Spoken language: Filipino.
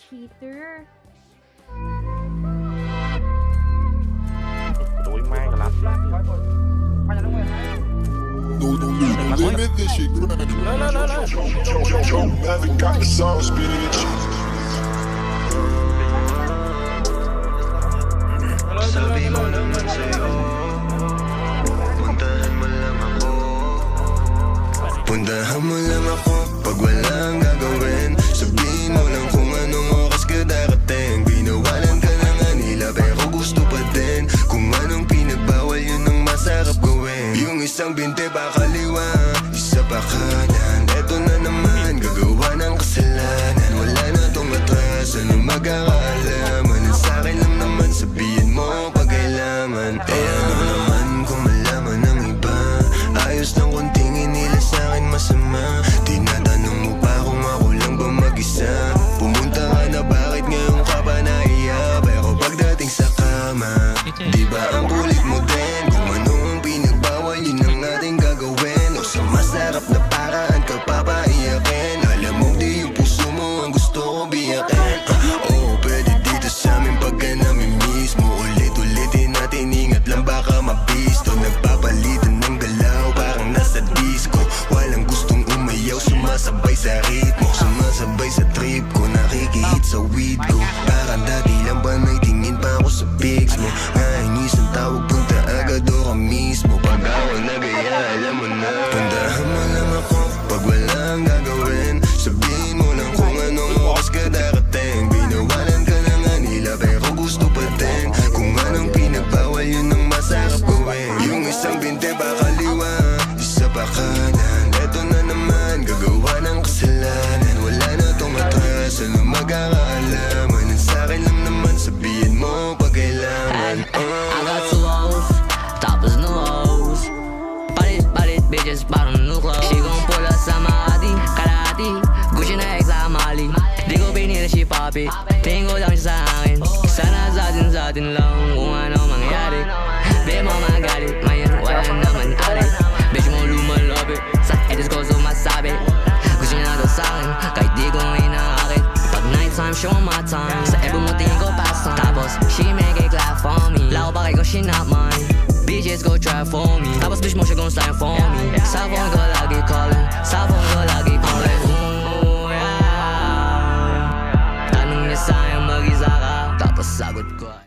cheater. Tối mai cả lắm. No limit, this shit grinding. Haven't got the sauce, bitch. Sabi mo naman sa'yo, puntahan mo lang ako. Puntahan mo lang ako pag walang gagawin. Sabihin mo lang kung anong oras ka darating. Binawalan ka na nga nila pero gusto pa din. Kung anong pinagbawal yun ang masarap gawin. Yung isang binte pa kaliwa, isa pa kanan. Eto na naman, gagawa ng kasalanan. Wala na tong atras, ano magkakaalaman. Ang sa'kin lang naman, sabihin mo pag kailangan. Eh ano naman kung malaman ng iba. Ayos lang kung tingin nila sa'kin masama. Tinatanong mo pa kung ako lang ba mag-isa. Pumunta ka na bakit ngayon ka pa nahiya. Pero pagdating sa kama, di ba ang kulit mo din. Kung ano ang pinagbawal yun ang ating gagawin. O sa masarap na paraan ka papaiyakin. Alam mo di yung puso mo ang gusto ko biyakin. Oo pwede dito sa amin pagka namin mismo. Ulit-ulitin natin, ingat lang baka mabisto. Nagpapalitan ng galaw parang nasa disco. Walang gustong umayaw, sumasabay sa ritmo. Sumasabay sa trip ko, nakikihit sa weed ko. Parang dati lang ba naitingin pa ako sa pics mo. Nainis ang tawag, punta agad o ka mismo. Pag ako nagaya, alam mo na. Puntahan mo lang ako pag walang gagawin. Sabihin mo lang kung anong oras ka darating. Binawalan ka na nga nila pero gusto pa din. Kung anong pinagbawal yun ang masarap gawin. Yung isang binte pa kaliwa, isa pa kanan. Eto na naman, gagawa ng kasalanan. Wala na tong atras, ano magkakaalaman. Ang sa'kin lang naman, sabihin mo pag kailangan. I got two hoes, tapos no hoes. Palit, bitches, parang new clothes. She gon' pull up sa Makati, kalahati. Gucci na ex sa Mali. Di ko pinili si Papi, tingin ko lang siya sa akin. Sana sa atin lang kung ano mangyari. Di mo magalit, ngayon wala naman alit. Bitch mo lumalapit, sa edits ko sumasabi. Gusto niya na daw sa'kin, kahit di ko inaakit. Pag nighttime, show my time. Sa ebo mo tingin ko pastime. Tapos, she make it clap for me. Lako pa kay ko, she not mine. Bitches go try for me. Tapos bitch mo siya gon' slide for me. Sa phone ko